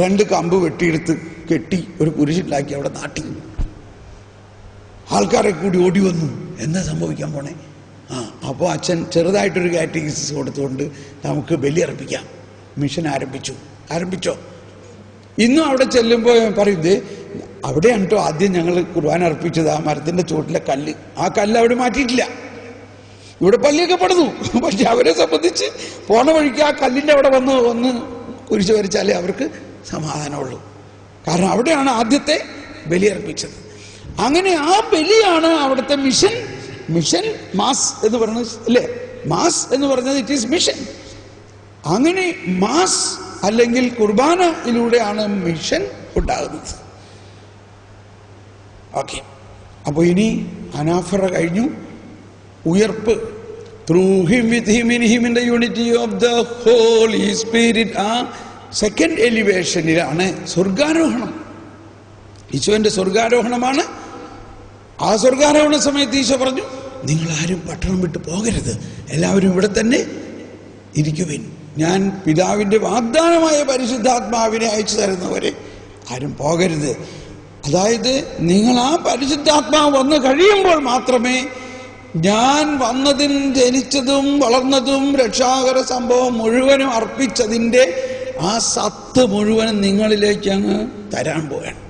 2 കമ്പ് വെട്ടിയെടുത്ത് കെട്ടി ഒരു കുരിശുണ്ടാക്കി അവിടെ നാട്ടി. ആൾക്കാരെ കൂടി ഓടി വന്നു. എന്താ സംഭവിക്കാൻ പോണേ? അപ്പോൾ അച്ഛൻ ചെറുതായിട്ടൊരു കാറ്റഗിസിസ് കൊടുത്തുകൊണ്ട് നമുക്ക് ബലിയർപ്പിക്കാം. മിഷൻ ആരംഭിച്ചോ. ഇന്നും അവിടെ ചെല്ലുമ്പോൾ പറയുന്നത് അവിടെയാണ് കേട്ടോ ആദ്യം ഞങ്ങൾ കുർബാന അർപ്പിച്ചത്. ആ മരത്തിൻ്റെ ചുവട്ടിലെ കല്ല്, ആ കല്ല് അവിടെ മാറ്റിയിട്ടില്ല. ഇവിടെ പള്ളിയൊക്കെ പണിതു, പക്ഷെ അവരെ സംബന്ധിച്ച് പോണ വഴിക്ക് ആ കല്ലിൻ്റെ അവിടെ വന്ന് കുരിശ് വരച്ചാലേ അവർക്ക് സമാധാനമുള്ളൂ. കാരണം അവിടെയാണ് ആദ്യത്തെ ബലിയർപ്പിച്ചത്. അങ്ങനെ ആ ബലിയാണ് അവിടുത്തെ മിഷൻ മാസ് എന്ന് പറയുന്നത് അല്ലേ? മാസ് എന്ന് പറഞ്ഞത് ഇറ്റ് ഈസ് മിഷൻ. അങ്ങനെ മാസ് അല്ലെങ്കിൽ കുർബാനയിലൂടെയാണ് മിഷൻ ഉണ്ടാകുന്നത്. ഓക്കെ, അപ്പോൾ ഇനി അനാഫറ കഴിഞ്ഞു, ഉയർപ്പ്. Through him with him in him in the unity of the holy spirit. ആ സെക്കൻഡ് എലിവേഷനിലാണ് സ്വർഗാരോഹണം. ഈശോന്റെ സ്വർഗാരോഹണമാണ്. ആ സ്വർഗാരോഹണ സമയത്ത് ഈശോ പറഞ്ഞു, നിങ്ങളാരും പട്ടണം വിട്ട് പോകരുത്, എല്ലാവരും ഇവിടെ തന്നെ ഇരിക്കുവിൻ. ഞാൻ പിതാവിൻ്റെ വാഗ്ദാനമായ പരിശുദ്ധാത്മാവിനെ അയച്ചു തരുന്നവരെ ആരും പോകരുത്. അതായത് നിങ്ങൾ ആ പരിശുദ്ധാത്മാവ് വന്നു കഴിയുമ്പോൾ മാത്രമേ ഞാൻ വന്നതും ജനിച്ചതും വളർന്നതും രക്ഷാകര സംഭവം മുഴുവനും അർപ്പിച്ചതിൻ്റെ ആ സത്ത് മുഴുവനും നിങ്ങളിലേക്ക് അങ്ങ് തരാൻ പോവുകയാണ്.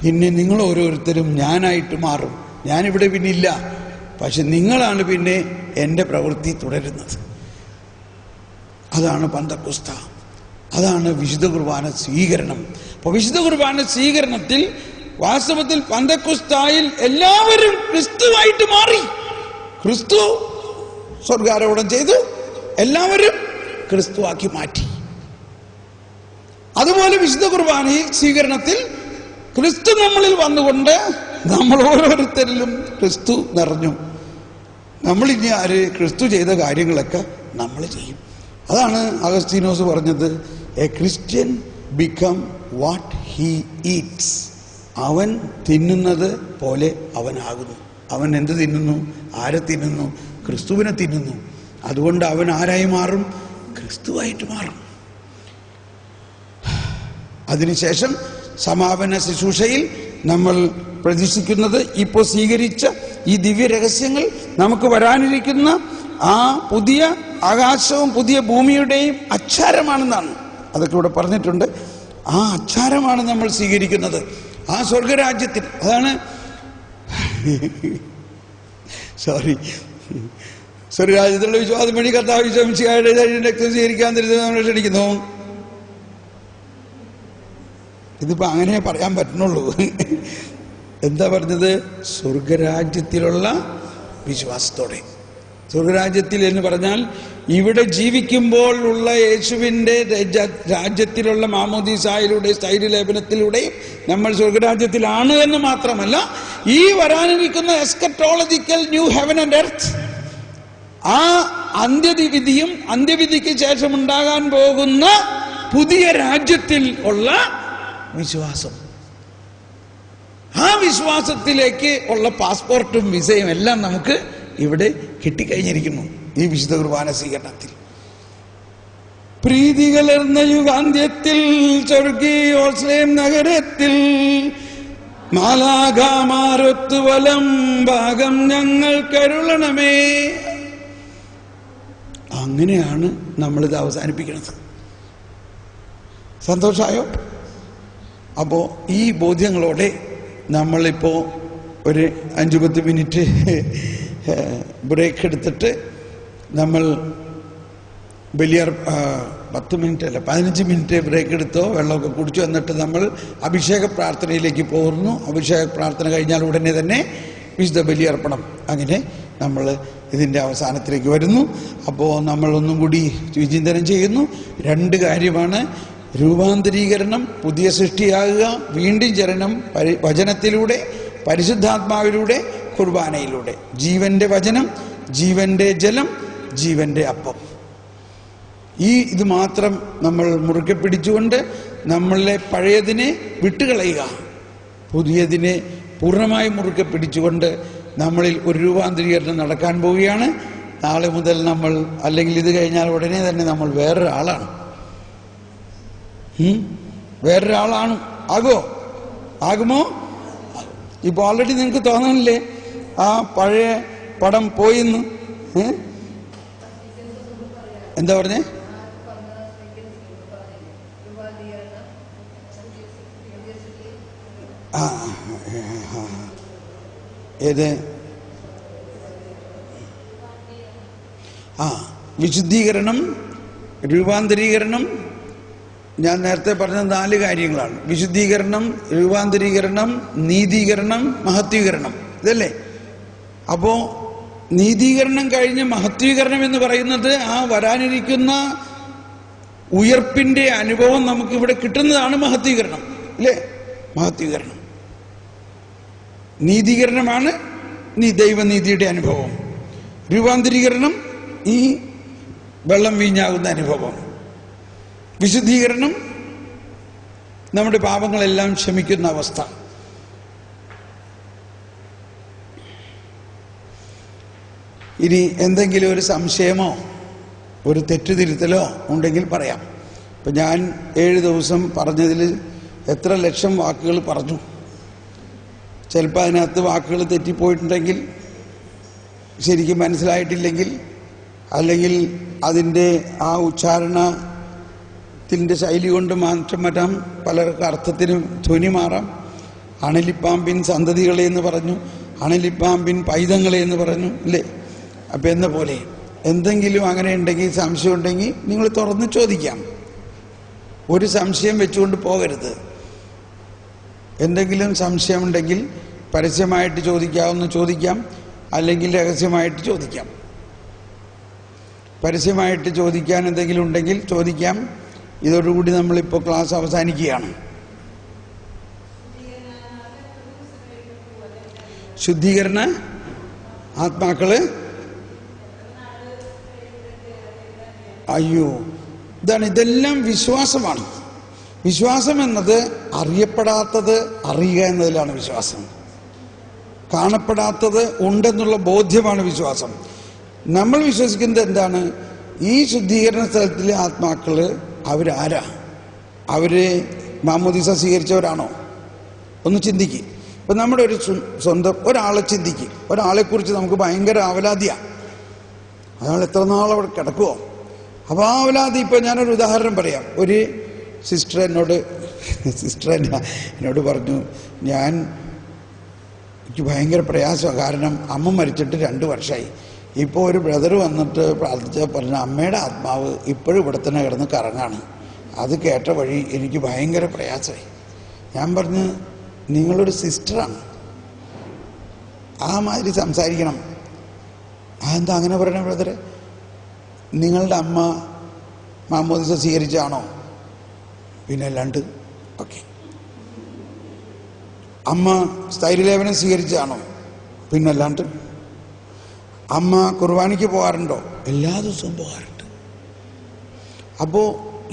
പിന്നെ നിങ്ങൾ ഓരോരുത്തരും ഞാനായിട്ട് മാറും. ഞാനിവിടെ പിന്നില്ല, പക്ഷെ നിങ്ങളാണ് പിന്നെ എൻ്റെ പ്രവൃത്തി തുടരുന്നത്. അതാണ് പന്തക്കുസ്ത, അതാണ് വിശുദ്ധ കുർബാന സ്വീകരണം. അപ്പോൾ വിശുദ്ധ കുർബാന സ്വീകരണത്തിൽ വാസ്തവത്തിൽ പന്തക്കുസ്തായിൽ എല്ലാവരും ക്രിസ്തുവായിട്ട് മാറി. ക്രിസ്തു സ്വർഗാരോഹണം ചെയ്തു, എല്ലാവരും ക്രിസ്തുവാക്കി മാറ്റി. അതുപോലെ വിശുദ്ധ കുർബാനയിൽ സ്വീകരണത്തിൽ ക്രിസ്തു നമ്മളിൽ വന്നുകൊണ്ട് നമ്മൾ ഓരോരുത്തരിലും ക്രിസ്തു നിറഞ്ഞു. നമ്മളിനി ആര് ക്രിസ്തു ചെയ്ത കാര്യങ്ങളൊക്കെ നമ്മൾ ചെയ്യും. അതാണ് അഗസ്തീനോസ് പറഞ്ഞത്, A Christian become what he Eats. അവൻ തിന്നുന്നത് പോലെ അവനാകുന്നു. അവൻ എന്ത് തിന്നുന്നു? ആരെ തിന്നുന്നു? ക്രിസ്തുവിനെ തിന്നുന്നു. അതുകൊണ്ട് അവൻ ആരായി മാറും? ക്രിസ്തുവായിട്ട് മാറും. അതിനുശേഷം സമാപന ശുശ്രൂഷയിൽ നമ്മൾ പ്രതീക്ഷിക്കുന്നത് ഇപ്പോൾ സ്വീകരിച്ച ഈ ദിവ്യ രഹസ്യങ്ങൾ നമുക്ക് വരാനിരിക്കുന്ന ആ പുതിയ ആകാശവും പുതിയ ഭൂമിയുടെയും അച്ചാരമാണെന്നാണ്. അതൊക്കെ ഇവിടെ പറഞ്ഞിട്ടുണ്ട്. ആ അച്ചാരമാണ് നമ്മൾ സ്വീകരിക്കുന്നത് ആ സ്വർഗരാജ്യത്തിൽ. അതാണ് സ്വർഗരാജ്യത്തിലുള്ള വിശ്വാസം വഴി കർത്താവ് വിശ്വസിക്കാരുടെ രക്തം സ്വീകരിക്കാൻ തരുന്നത് നമ്മൾ ക്ഷണിക്കുന്നു. ഇതിപ്പോ അങ്ങനെ പറയാൻ പറ്റുന്നുള്ളൂ. എന്താ പറഞ്ഞത്? സ്വർഗരാജ്യത്തിലുള്ള വിശ്വാസത്തോടെ. സ്വർഗരാജ്യത്തിൽ എന്ന് പറഞ്ഞാൽ ഇവിടെ ജീവിക്കുമ്പോൾ ഉള്ള യേശുവിൻ്റെ രാജ്യത്തിലുള്ള മാമോദീസായിലൂടെ സ്ഥൈര്യലേപനത്തിലൂടെ നമ്മൾ സ്വർഗരാജ്യത്തിലാണ് എന്ന് മാത്രമല്ല, ഈ വരാനിരിക്കുന്ന eschatological new heaven and earth, ആ അന്ത്യവിധിയും അന്ത്യവിധിക്ക് ശേഷം ഉണ്ടാകാൻ പോകുന്ന പുതിയ രാജ്യത്തിൽ ഉള്ള വിശ്വാസം, ആ വിശ്വാസത്തിലേക്ക് ഉള്ള പാസ്പോർട്ടും വിസയും എല്ലാം നമുക്ക് ഇവിടെ കിട്ടിക്കഴിഞ്ഞിരിക്കുന്നു ഈ വിശുദ്ധ കുർബാന സ്വീകരണത്തിൽ. പ്രീതികലർന്ന യുഗാന്ത്യത്തിൽ സ്വർഗീയോസ്ലേം നഗരത്തിൽ മാലാഖമാരൊത്തു വലം ഭാഗം ഞങ്ങൾ കരുളണമേ. അങ്ങനെയാണ് നമ്മളിത് അവസാനിപ്പിക്കുന്നത്. സന്തോഷമായോ? അപ്പോൾ ഈ ബോധ്യങ്ങളോടെ നമ്മളിപ്പോൾ ഒരു 5-10 മിനിറ്റ് ബ്രേക്ക് എടുത്തിട്ട് നമ്മൾ 10 മിനിറ്റ് അല്ല 15 മിനിറ്റ് ബ്രേക്ക് എടുത്തോ, വെള്ളമൊക്കെ കുടിച്ചു. എന്നിട്ട് നമ്മൾ അഭിഷേക പ്രാർത്ഥനയിലേക്ക് പോകുന്നു. അഭിഷേക പ്രാർത്ഥന കഴിഞ്ഞാൽ ഉടനെ തന്നെ വിശുദ്ധ ബലിയർപ്പണം. അങ്ങനെ നമ്മൾ ഇതിൻ്റെ അവസാനത്തിലേക്ക് വരുന്നു. അപ്പോൾ നമ്മളൊന്നും കൂടി വിചിന്തനം ചെയ്യുന്നു. 2 കാര്യമാണ്: രൂപാന്തരീകരണം, പുതിയ സൃഷ്ടിയാകുക; വീണ്ടും ജനനം വചനത്തിലൂടെ, പരിശുദ്ധാത്മാവിലൂടെ, കുർബാനയിലൂടെ. ജീവന്റെ വചനം, ജീവന്റെ ജലം, ജീവന്റെ അപ്പം. ഇത് മാത്രം നമ്മൾ മുറുകെ പിടിച്ചുകൊണ്ട് നമ്മളെ പഴയതിനെ വിട്ടുകളയുക, പുതിയതിനെ പൂർണ്ണമായി മുറുകെ പിടിച്ചുകൊണ്ട് നമ്മളിൽ ഒരു രൂപാന്തരീകരണം നടക്കാൻ പോവുകയാണ്. നാളെ മുതൽ നമ്മൾ, അല്ലെങ്കിൽ ഇത് കഴിഞ്ഞാൽ ഉടനെ തന്നെ നമ്മൾ വേറൊരാളാണ്. വേറൊരാളാണ്. ആകുമോ? ഇപ്പൊ ഓൾറെഡി നിങ്ങൾക്ക് തോന്നണില്ലേ ആ പഴയ പടം പോയിന്ന്? എന്താ പറഞ്ഞേ? ഏത്? വിശുദ്ധീകരണം, രൂപാന്തരീകരണം. ഞാൻ നേരത്തെ പറഞ്ഞ 4 കാര്യങ്ങളാണ്: വിശുദ്ധീകരണം, രൂപാന്തരീകരണം, നീതീകരണം, മഹത്വീകരണം. ഇതല്ലേ? അപ്പോ നീതീകരണം കഴിഞ്ഞ് മഹത്വീകരണം എന്ന് പറയുന്നത് ആ വരാനിരിക്കുന്ന ഉയർപ്പിന്റെ അനുഭവം നമുക്ക് ഇവിടെ കിട്ടുന്നതാണ് മഹത്വീകരണം, അല്ലേ? മഹത്വീകരണം. നീതീകരണമാണ് ദൈവനീതിയുടെ അനുഭവം. രൂപാന്തരീകരണം ഈ വെള്ളം വീഞ്ഞാകുന്ന അനുഭവം. വിശുദ്ധീകരണം നമ്മുടെ പാപങ്ങളെല്ലാം ക്ഷമിക്കുന്ന അവസ്ഥ. ഇനി എന്തെങ്കിലും ഒരു സംശയമോ ഒരു തെറ്റുതിരുത്തലോ ഉണ്ടെങ്കിൽ പറയാം. ഇപ്പം ഞാൻ 7 ദിവസം പറഞ്ഞതിൽ എത്ര ലക്ഷം വാക്കുകൾ പറഞ്ഞു. ചിലപ്പോൾ അതിനകത്ത് വാക്കുകൾ തെറ്റിപ്പോയിട്ടുണ്ടെങ്കിൽ, ശരിക്കും മനസ്സിലായിട്ടില്ലെങ്കിൽ, അല്ലെങ്കിൽ അതിൻ്റെ ആ ഉച്ചാരണത്തിൻ്റെ ശൈലി കൊണ്ട് മാറ്റം വരാം. പലർക്ക് അർത്ഥത്തിന് ധ്വനി മാറാം. അണലിപ്പാമ്പിൻ സന്തതികളെ എന്ന് പറഞ്ഞു, അണലിപ്പാമ്പിൻ പൈതങ്ങളെ എന്ന് പറഞ്ഞു, അല്ലേ? അപ്പം എന്ന പോലെ എന്തെങ്കിലും അങ്ങനെ ഉണ്ടെങ്കിൽ, സംശയം ഉണ്ടെങ്കിൽ നിങ്ങൾ തുറന്ന് ചോദിക്കാം. ഒരു സംശയം വെച്ചുകൊണ്ട് പോകരുത്. എന്തെങ്കിലും സംശയമുണ്ടെങ്കിൽ പരസ്യമായിട്ട് ചോദിക്കാം, അല്ലെങ്കിൽ രഹസ്യമായിട്ട് ചോദിക്കാം. പരസ്യമായിട്ട് ചോദിക്കാൻ എന്തെങ്കിലും ഉണ്ടെങ്കിൽ ചോദിക്കാം. ഇതോടുകൂടി നമ്മളിപ്പോൾ ക്ലാസ് അവസാനിക്കുകയാണ്. ശുദ്ധീകരണ ആത്മാക്കള് ഇതെല്ലാം വിശ്വാസമാണ്. വിശ്വാസം എന്നത് അറിയപ്പെടാത്തത് അറിയുക എന്നതിലാണ് വിശ്വാസം. കാണപ്പെടാത്തത് ഉണ്ടെന്നുള്ള ബോധ്യമാണ് വിശ്വാസം. നമ്മൾ വിശ്വസിക്കുന്നത് എന്താണ്? ഈ ശുദ്ധീകരണ സ്ഥലത്തിലെ ആത്മാക്കള് അവരാരാ? അവര് മാമോദീസ സ്വീകരിച്ചവരാണോ? ഒന്ന് ചിന്തിക്കുക. ഇപ്പം നമ്മുടെ ഒരു സ്വന്തം ഒരാളെ ചിന്തിക്കുക. ഒരാളെക്കുറിച്ച് നമുക്ക് ഭയങ്കര ആവലാതിയാണ്. അയാൾ എത്ര നാൾ അവിടെ കിടക്കുമോ? അപ്പോൾ ആ അവലാതി, ഇപ്പം ഞാനൊരു ഉദാഹരണം പറയാം. ഒരു സിസ്റ്റർ എന്നോട് പറഞ്ഞു, എനിക്ക് ഭയങ്കര പ്രയാസമാണ്. കാരണം അമ്മ മരിച്ചിട്ട് 2 വർഷമായി. ഇപ്പോൾ ഒരു ബ്രദർ വന്നിട്ട് പ്രാർത്ഥിച്ചാൽ പറഞ്ഞു, അമ്മയുടെ ആത്മാവ് ഇപ്പോഴും ഇവിടെ തന്നെ കിടന്ന് കറങ്ങാണ്. അത് കേട്ട വഴി എനിക്ക് ഭയങ്കര പ്രയാസമായി. ഞാൻ പറഞ്ഞു, നിങ്ങളൊരു സിസ്റ്ററാണ്, ആ മാതിരി സംസാരിക്കണം. അതെന്താ അങ്ങനെ പറയണ ബ്രദറെ? നിങ്ങളുടെ അമ്മ മാമോദിസ സ്വീകരിച്ചാണോ? പിന്നെ അല്ലാണ്ട്. ഓക്കെ. അമ്മ സ്ഥൈര്യലേപനം സ്വീകരിച്ചാണോ? പിന്നെ അല്ലാണ്ട്. അമ്മ കുർബാനയ്ക്ക് പോകാറുണ്ടോ? എല്ലാ ദിവസവും പോകാറുണ്ട്. അപ്പോൾ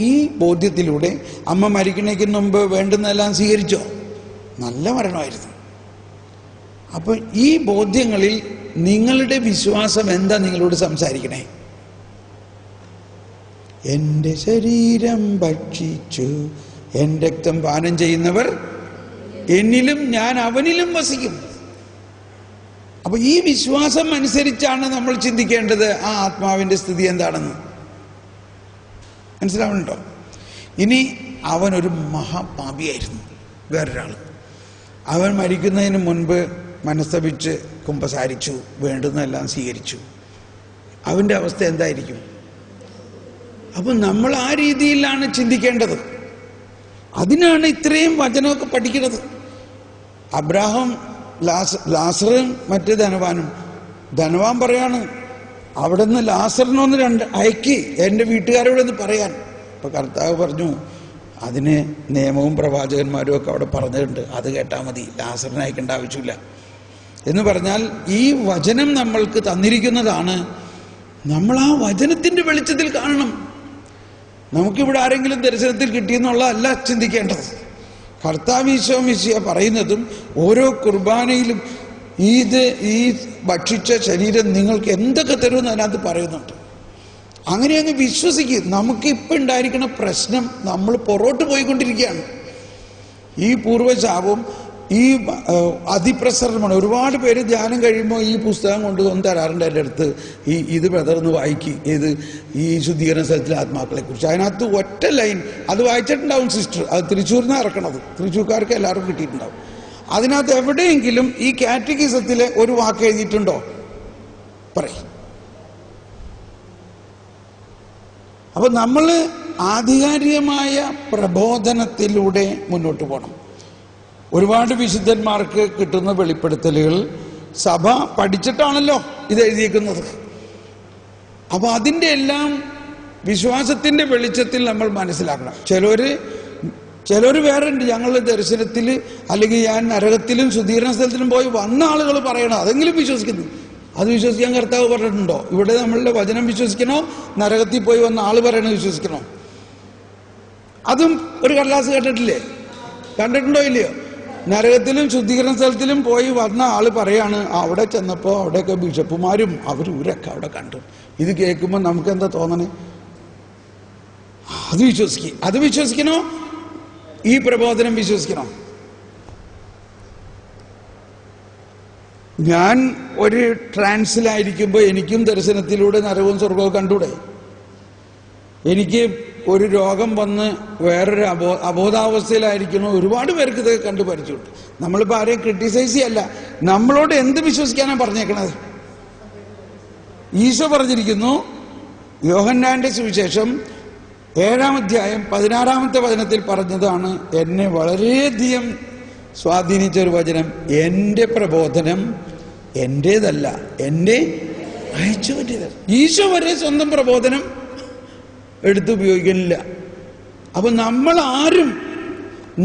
ഈ ബോധ്യത്തിലൂടെ അമ്മ മരിക്കണേക്ക് മുമ്പ് വേണ്ടുന്നതെല്ലാം സ്വീകരിച്ചോ? നല്ല മരണമായിരുന്നു. അപ്പോൾ ഈ ബോധ്യങ്ങളിൽ നിങ്ങളുടെ വിശ്വാസം എന്താ നിങ്ങളോട് സംസാരിക്കണേ? എൻ്റെ ശരീരം ഭക്ഷിച്ചു എൻ്റെ രക്തം പാനം ചെയ്യുന്നവർ എന്നിലും ഞാൻ അവനിലും വസിക്കും. അപ്പൊ ഈ വിശ്വാസം അനുസരിച്ചാണ് നമ്മൾ ചിന്തിക്കേണ്ടത് ആ ആത്മാവിന്റെ സ്ഥിതി എന്താണെന്ന്. മനസ്സിലാവുന്നുണ്ടോ? ഇനി അവനൊരു മഹാപാപിയായിരുന്നു. വേറൊരാൾ അവൻ മരിക്കുന്നതിന് മുൻപ് മനസ്തപിച്ച് കുമ്പസാരിച്ചു, വേണ്ടുന്നതെല്ലാം സ്വീകരിച്ചു. അവൻ്റെ അവസ്ഥ എന്തായിരിക്കും? അപ്പം നമ്മൾ ആ രീതിയിലാണ് ചിന്തിക്കേണ്ടത്. അതിനാണ് ഇത്രയും വചനമൊക്കെ പഠിക്കുന്നത്. അബ്രാഹാം, ലാസറും മറ്റേ ധനവാനും. ധനവാൻ പറയാണ്, അവിടെ നിന്ന് ലാസറിനൊന്ന് 2 അയക്കി എൻ്റെ വീട്ടുകാരോടൊന്ന് പറയാൻ. അപ്പം കർത്താവ് പറഞ്ഞു, അതിന് നിയമവും പ്രവാചകന്മാരും ഒക്കെ അവിടെ പറഞ്ഞിട്ടുണ്ട്, അത് കേട്ടാൽ മതി, ലാസറിനെ അയക്കേണ്ട ആവശ്യമില്ല എന്ന് പറഞ്ഞാൽ ഈ വചനം നമ്മൾക്ക് തന്നിരിക്കുന്നതാണ്. നമ്മൾ ആ വചനത്തിൻ്റെ വെളിച്ചത്തിൽ കാണണം. നമുക്കിവിടെ ആരെങ്കിലും ദർശനത്തിൽ കിട്ടിയെന്നുള്ളതല്ല ചിന്തിക്കേണ്ടത്. കർത്താവ് ഈശോ മിശിഹ പറയുന്നതും ഓരോ കുർബാനയിലും ഈ ഭക്ഷിച്ച ശരീരം നിങ്ങൾക്ക് എന്തൊക്കെ തരുമെന്ന് അതിനകത്ത് പറയുന്നുണ്ട്. അങ്ങനെ അങ്ങ് വിശ്വസിക്കും. നമുക്കിപ്പോൾ ഉണ്ടായിരിക്കുന്ന പ്രശ്നം, നമ്മൾ പുറകോട്ട് പോയിക്കൊണ്ടിരിക്കുകയാണ്. ഈ പൂർവ്വശാപവും ഈ അതിപ്രസരണമാണ്. ഒരുപാട് പേര് ധ്യാനം കഴിയുമ്പോൾ ഈ പുസ്തകം കൊണ്ടുവന്ന് തരാറുണ്ട് എൻ്റെ അടുത്ത്. ഇത് ബ്രദർന്ന് വായിക്കും, ഏത് ഈ ശുദ്ധീകരണ സ്ഥലത്തിലെ ആത്മാക്കളെ കുറിച്ച്. അതിനകത്ത് ഒറ്റ ലൈൻ അത് വായിച്ചിട്ടുണ്ടാവും സിസ്റ്റർ. അത് തൃശ്ശൂരിൽ നിന്ന് ഇറക്കണത്, തൃശ്ശൂർക്കാർക്ക് എല്ലാവർക്കും കിട്ടിയിട്ടുണ്ടാവും. അതിനകത്ത് എവിടെയെങ്കിലും ഈ കാറ്റഗിസത്തിലെ ഒരു വാക്ക് എഴുതിയിട്ടുണ്ടോ? പറയും. അപ്പൊ നമ്മൾ ആധികാരികമായ പ്രബോധനത്തിലൂടെ മുന്നോട്ട് പോകണം. ഒരുപാട് വിശുദ്ധന്മാർക്ക് കിട്ടുന്ന വെളിപ്പെടുത്തലുകൾ സഭ പഠിച്ചിട്ടാണല്ലോ ഇത് എഴുതിയിരിക്കുന്നത്. അപ്പൊ അതിൻ്റെ എല്ലാം വിശ്വാസത്തിന്റെ വെളിച്ചത്തിൽ നമ്മൾ മനസ്സിലാക്കണം. ചിലർ വേറെ ഉണ്ട്, ഞങ്ങൾ ദർശനത്തിൽ അല്ലെങ്കിൽ ഞാൻ നരകത്തിലും ശുദ്ധീകരണ സ്ഥലത്തിലും പോയി വന്ന ആളുകൾ പറയണം, അതെങ്കിലും വിശ്വസിക്കുന്നു. അത് വിശ്വസിക്കാൻ കർത്താവ് പറഞ്ഞിട്ടുണ്ടോ? ഇവിടെ നമ്മളുടെ വചനം വിശ്വസിക്കണോ, നരകത്തിൽ പോയി വന്ന ആള് പറയണത് വിശ്വസിക്കണോ? അതും ഒരു കടലാസ് കണ്ടിട്ടുണ്ടോ ഇല്ലയോ? നരകത്തിലും ശുദ്ധീകരണ സ്ഥലത്തിലും പോയി വന്ന ആള് പറയാണ്, അവിടെ ചെന്നപ്പോൾ അവിടെയൊക്കെ ബിഷപ്പുമാരും അവരൂരൊക്കെ അവിടെ കണ്ടു. ഇത് കേൾക്കുമ്പോൾ നമുക്ക് എന്താ തോന്നണേ? അത് വിശ്വസിക്കണോ? ഈ പ്രബോധനം വിശ്വസിക്കണോ? ഞാൻ ഒരു ട്രാൻസിലായിരിക്കുമ്പോൾ എനിക്കും ദർശനത്തിലൂടെ നരകവും സ്വർഗവും കണ്ടൂടെ? എനിക്ക് ഒരു രോഗം വന്ന് വേറൊരു അബോധാവസ്ഥയിലായിരിക്കണോ? ഒരുപാട് പേർക്ക് ഇത് കണ്ടു പരിചയമുണ്ട്. നമ്മളിപ്പോൾ ആരെയും ക്രിട്ടിസൈസ് ചെയ്യല്ല, നമ്മളോട് എന്ത് വിശ്വസിക്കാനാണ് പറഞ്ഞേക്കണത്? ഈശോ പറഞ്ഞിരിക്കുന്നു, യോഹന്നാന്റെ സുവിശേഷം 7-ാം അധ്യായം 16-ാമത്തെ വചനത്തിൽ പറഞ്ഞതാണ് എന്നെ വളരെയധികം സ്വാധീനിച്ച ഒരു വചനം. എൻ്റെ പ്രബോധനം എൻ്റേതല്ല, എന്നെ അയച്ചവൻ്റേതല്ല. ഈശോ വരെ സ്വന്തം പ്രബോധനം എടുത്തുപയോഗിക്കുന്നില്ല. അപ്പൊ നമ്മൾ ആരും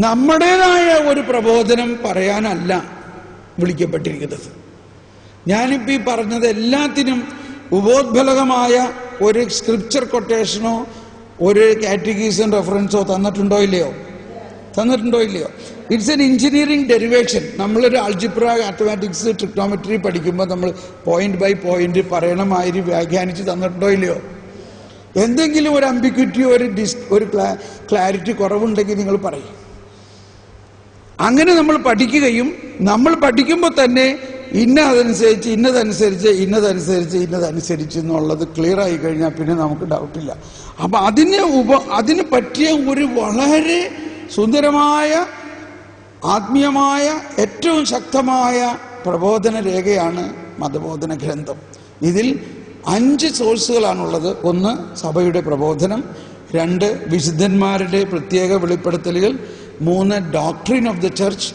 നമ്മുടേതായ ഒരു പ്രബോധനം പറയാനല്ല വിളിക്കപ്പെട്ടിരിക്കുന്നത്. ഞാനിപ്പോൾ ഈ പറഞ്ഞത് എല്ലാത്തിനും ഉപോദ്ബലകമായ ഒരു സ്ക്രിപ്ചർ കൊട്ടേഷനോ ഒരു കാറ്റഗീസൺ റെഫറൻസോ തന്നിട്ടുണ്ടോ ഇല്ലയോ? It's an engineering derivation. നമ്മളൊരു ആൾജിബ്ര, മാത്തമാറ്റിക്സ്, ട്രിഗ്നോമെട്രി പഠിക്കുമ്പോൾ നമ്മൾ പോയിന്റ് ബൈ പോയിന്റ് പറയണമാതിരി വ്യാഖ്യാനിച്ച് തന്നിട്ടുണ്ടോ ഇല്ലയോ? എന്തെങ്കിലും ഒരു അംബിക്വിറ്റി, ഒരു ക്ലാരിറ്റി കുറവുണ്ടെങ്കിൽ നിങ്ങൾ പറയും. അങ്ങനെ നമ്മൾ പഠിക്കുകയും നമ്മൾ പഠിക്കുമ്പോൾ തന്നെ ഇന്നതനുസരിച്ച് എന്നുള്ളത് ക്ലിയർ ആയി കഴിഞ്ഞാൽ പിന്നെ നമുക്ക് ഡൗട്ടില്ല. അപ്പൊ അതിന് പറ്റിയ ഒരു വളരെ സുന്ദരമായ ആത്മീയമായ ഏറ്റവും ശക്തമായ പ്രബോധന രേഖയാണ് മതബോധന ഗ്രന്ഥം. ഇതിൽ 5 സോഴ്സുകളാണുള്ളത്. 1 സഭയുടെ പ്രബോധനം, 2 വിശുദ്ധന്മാരുടെ പ്രത്യേക വെളിപ്പെടുത്തലുകൾ, 3 ഡോക്ട്രിൻ ഓഫ് ദ ചർച്ച്,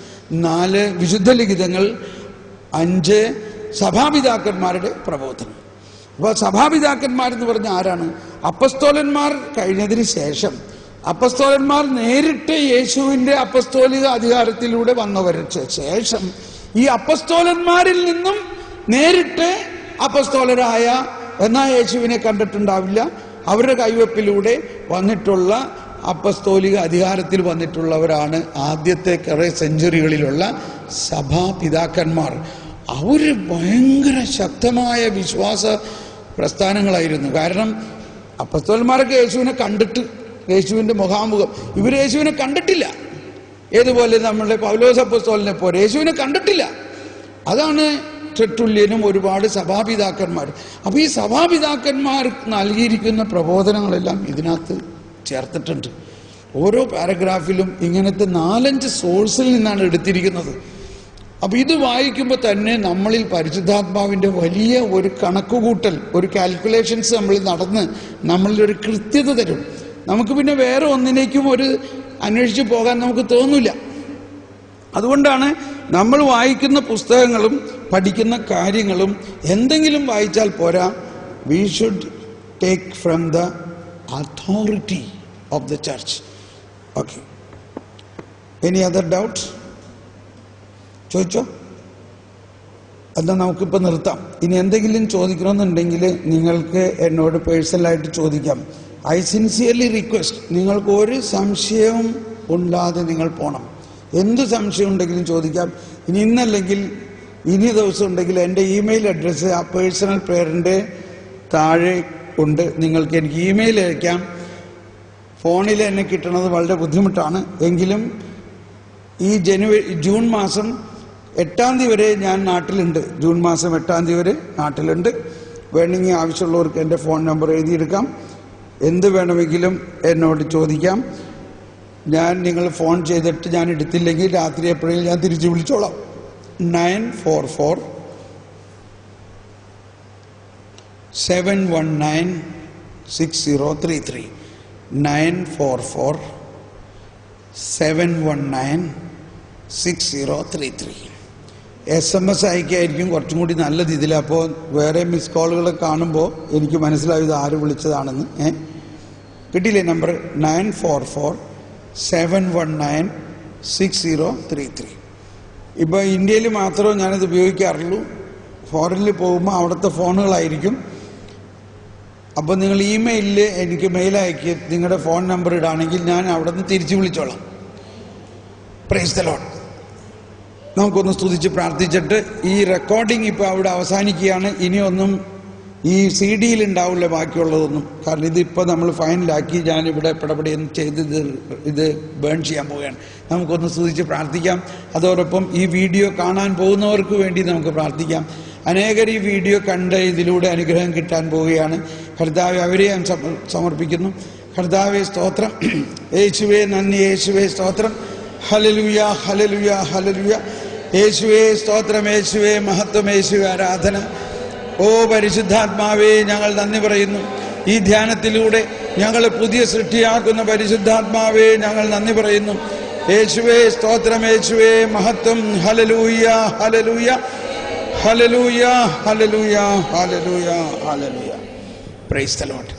4 വിശുദ്ധ ലിഖിതങ്ങൾ, 5 സഭാപിതാക്കന്മാരുടെ പ്രബോധനം. അപ്പോൾ സഭാപിതാക്കന്മാരെന്ന് പറഞ്ഞ ആരാണ്? അപ്പസ്തോലന്മാർ കഴിഞ്ഞതിന് ശേഷം അപ്പസ്തോലന്മാർ നേരിട്ട് യേശുവിൻ്റെ അപ്പസ്തോലിക അധികാരത്തിലൂടെ വന്നവർക്ക് ശേഷം ഈ അപ്പസ്തോലന്മാരിൽ നിന്നും നേരിട്ട് അപ്പസ്തോലരായ, എന്നാൽ യേശുവിനെ കണ്ടിട്ടുണ്ടാവില്ല, അവരുടെ കൈവപ്പിലൂടെ വന്നിട്ടുള്ള അപ്പസ്തോലിക അധികാരത്തിൽ വന്നിട്ടുള്ളവരാണ് ആദ്യത്തെ കുറേ സെഞ്ചുറികളിലുള്ള സഭാപിതാക്കന്മാർ. അവര് ഭയങ്കര ശക്തമായ വിശ്വാസ പ്രസ്ഥാനങ്ങളായിരുന്നു. കാരണം അപ്പസ്തോലന്മാരൊക്കെ യേശുവിനെ കണ്ടിട്ട്, യേശുവിൻ്റെ മുഖാമുഖം, ഇവർ യേശുവിനെ കണ്ടിട്ടില്ല. ഏതുപോലെ നമ്മളുടെ പൗലോസ് അപ്പസ്തോലനെ പോലെ യേശുവിനെ കണ്ടിട്ടില്ല. അതാണ് ട്രെട്ടുല്യനും ഒരുപാട് സഭാപിതാക്കന്മാർ. അപ്പൊ ഈ സഭാപിതാക്കന്മാർ നൽകിയിരിക്കുന്ന പ്രബോധനങ്ങളെല്ലാം ഇതിനകത്ത് ചേർത്തിട്ടുണ്ട്. ഓരോ പാരഗ്രാഫിലും ഇങ്ങനത്തെ 4-5 സോഴ്സിൽ നിന്നാണ് എടുത്തിരിക്കുന്നത്. അപ്പൊ ഇത് വായിക്കുമ്പോൾ തന്നെ നമ്മളിൽ പരിശുദ്ധാത്മാവിൻ്റെ വലിയ ഒരു കണക്കുകൂട്ടൽ, ഒരു കാൽക്കുലേഷൻസ് നമ്മളിൽ നടന്ന് നമ്മളിൽ ഒരു കൃത്യത തരും. നമുക്ക് പിന്നെ വേറെ ഒന്നിനേക്കും ഒരു അന്വേഷിച്ച് പോകാൻ നമുക്ക് തോന്നില്ല. അതുകൊണ്ടാണ് നമ്മൾ വായിക്കുന്ന പുസ്തകങ്ങളും പഠിക്കുന്ന കാര്യങ്ങളും എന്തെങ്കിലും വായിച്ചാൽ പോരാ, we should take from the authority of the church. Okay, any other doubt? ചോദിച്ചോ? എന്നാൽ നമുക്കിപ്പോൾ നിർത്താം. ഇനി എന്തെങ്കിലും ചോദിക്കണമെന്നുണ്ടെങ്കിൽ നിങ്ങൾക്ക് എന്നോട് പേഴ്സണലായിട്ട് ചോദിക്കാം. ഐ സിൻസിയർലി റിക്വസ്റ്റ്, നിങ്ങൾക്ക് ഒരു സംശയവും ഉണ്ടാതെ നിങ്ങൾ പോകണം. എന്ത് സംശയം ഉണ്ടെങ്കിലും ചോദിക്കാം. ഇന്നല്ലെങ്കിൽ ഇനി ദിവസം ഉണ്ടെങ്കിൽ എൻ്റെ ഇമെയിൽ അഡ്രസ്സ് ആ പേഴ്സണൽ പേരിൻ്റെ താഴെ ഉണ്ട്. നിങ്ങൾക്ക് എനിക്ക് ഇമെയിൽ അയക്കാം. ഫോണിൽ എന്നെ കിട്ടുന്നത് വളരെ ബുദ്ധിമുട്ടാണ്. എങ്കിലും ഈ ജൂൺ മാസം 8-ാം തീയതി വരെ ഞാൻ നാട്ടിലുണ്ട്. ജൂൺ മാസം 8-ാം തീയതി വരെ നാട്ടിലുണ്ട്. വേണമെങ്കിൽ ആവശ്യമുള്ളവർക്ക് എൻ്റെ ഫോൺ നമ്പർ എഴുതിയെടുക്കാം. എന്ത് വേണമെങ്കിലും എന്നോട് ചോദിക്കാം. നിങ്ങൾ ഫോൺ ചെയ്തിട്ട് ഞാൻ എടുത്തില്ലെങ്കിൽ രാത്രി എപ്പോഴെങ്കിലും ഞാൻ തിരിച്ചു വിളിച്ചോളാം. 944-719-6033 944-719-6033. SMS അയക്കായിരിക്കും കുറച്ചും കൂടി നല്ലത് ഇതിൽ. അപ്പോൾ വേറെ മിസ് കോളുകൾ കാണുമ്പോൾ എനിക്ക് മനസ്സിലായത് ആര് വിളിച്ചതാണെന്ന്. കിട്ടിയില്ലേ നമ്പർ? 944-719-6033. ഇപ്പോൾ ഇന്ത്യയിൽ മാത്രമേ ഞാനിത് ഉപയോഗിക്കാറുള്ളൂ. ഫോറിനിൽ പോകുമ്പോൾ അവിടുത്തെ ഫോണുകളായിരിക്കും. അപ്പോൾ നിങ്ങൾ ഇമെയിലിൽ എനിക്ക് മെയിൽ അയക്കി നിങ്ങളുടെ ഫോൺ നമ്പർ ഇടാണെങ്കിൽ ഞാൻ അവിടെ നിന്ന് തിരിച്ചു വിളിച്ചോളാം. Praise the Lord. നമുക്കൊന്ന് സ്തുതിച്ച് പ്രാർത്ഥിച്ചിട്ട് ഈ റെക്കോർഡിംഗ് ഇപ്പോൾ അവിടെ അവസാനിക്കുകയാണ്. ഇനിയൊന്നും ഈ CD യിൽ ഉണ്ടാവില്ല ബാക്കിയുള്ളതൊന്നും. കാരണം ഇതിപ്പോൾ നമ്മൾ ഫൈനലാക്കി ഞാനിവിടെ പടപടിയൊന്നും ചെയ്ത് ഇത് ബേൺ ചെയ്യാൻ പോവുകയാണ്. നമുക്കൊന്ന് സ്തുതിച്ച് പ്രാർത്ഥിക്കാം. അതോടൊപ്പം ഈ വീഡിയോ കാണാൻ പോകുന്നവർക്ക് വേണ്ടി നമുക്ക് പ്രാർത്ഥിക്കാം. അനേകർ ഈ വീഡിയോ കണ്ട് ഇതിലൂടെ അനുഗ്രഹം കിട്ടാൻ പോവുകയാണ്. കർത്താവെ, അവരെ ഞാൻ സമർപ്പിക്കുന്നു. കർത്താവെ സ്തോത്രം, യേശുവേ നന്ദി, യേശുവേ സ്തോത്രം. Hallelujah, hallelujah, hallelujah. യേശുവേ സ്തോത്രം, യേശുവേ മഹത്വം, യേശുവേ ആരാധന. ഓ പരിശുദ്ധാത്മാവേ, ഞങ്ങൾ നന്ദി പറയുന്നു. ഈ ധ്യാനത്തിലൂടെ ഞങ്ങളെ പുതിയ സൃഷ്ടിയാക്കുന്ന പരിശുദ്ധാത്മാവേ, ഞങ്ങൾ നന്ദി പറയുന്നു. യേശുവേ സ്തോത്രം, യേശുവേ മഹത്വം. Hallelujah, hallelujah, hallelujah, hallelujah, hallelujah, hallelujah. Praise the Lord.